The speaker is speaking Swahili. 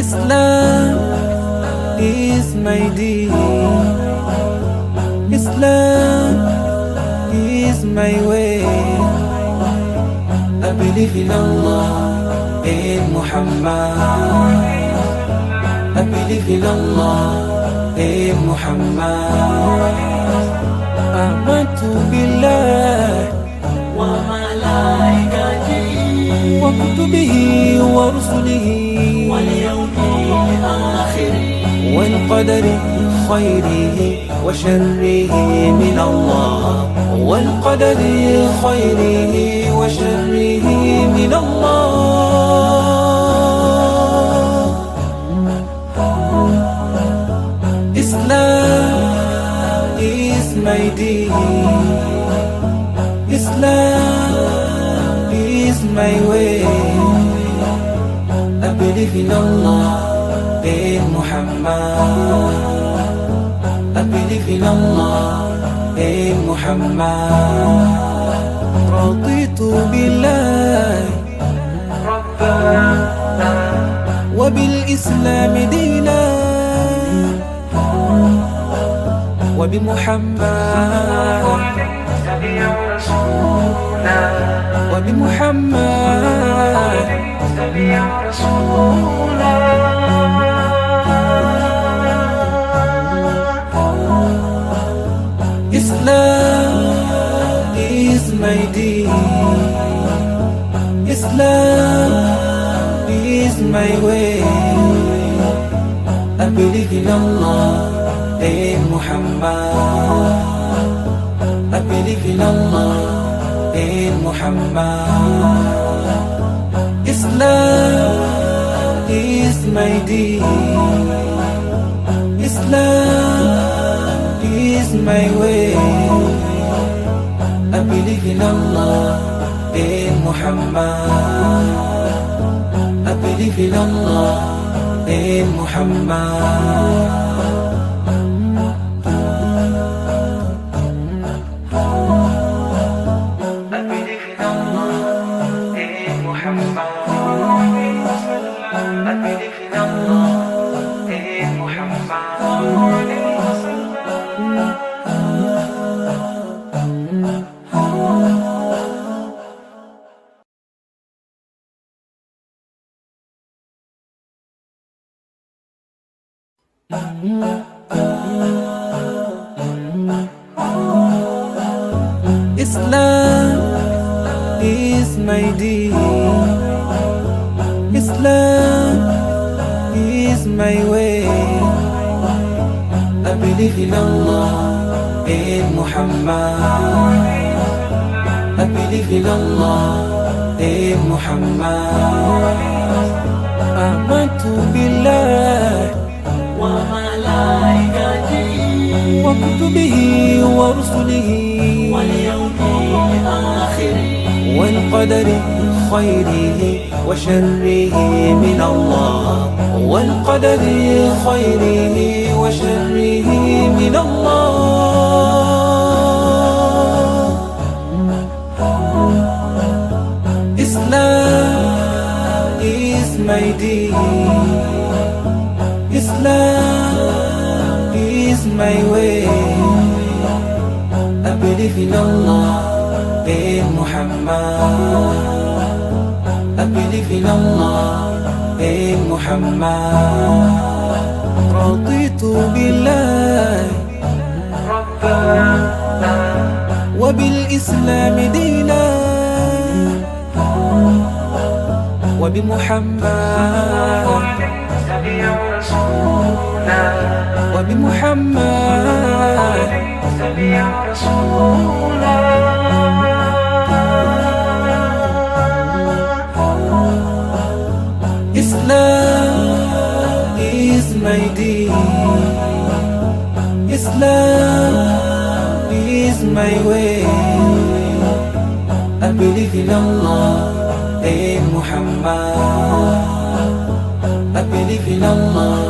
Islam is my deen. Islam is my way. I believe in Allah, in Muhammad. I believe in Allah, in Muhammad. آمنت بالله وملائكته وكتبه ورسله واليوم الآخر والقدر خيره وشره من الله والقدر خيره وشره من الله. Islam is my deen. Islam is my way. I believe in Allah, in Muhammad. I believe in Allah, in Muhammad. رضيت بالله ربا وبالإسلام دينا وبمحمد تبع رسولا وبمحمد تبع رسولا Islam is my deen. Islam is my way. I believe in Allah, in Muhammad. I believe in Allah, in Muhammad. Islam is my deen. Islam is my way. I believe in Allah, in Muhammad. I believe in Allah, in Muhammad. I believe in Allah, in Muhammad. I believe in Allah, in Muhammad. Islam is my deen. Islam is my way. I believe in Allah, in Muhammad. I believe in Allah, in Muhammad. آمنت بالله وملائكته وكتبه ورسله واليوم الآخر والقدر خيره وشره من الله والقدر خيره وشره من الله. Islam is my deen. Islam is my way. I believe in Allah, in Muhammad. I believe in Allah, in Muhammad. رضيت بالله ربا وبالإسلام دينا وبمحمد تبع رسولا وبمحمد تبع رسولا Islam is my deen. Islam is my way. I believe in Allah, in Muhammad. I believe in Allah.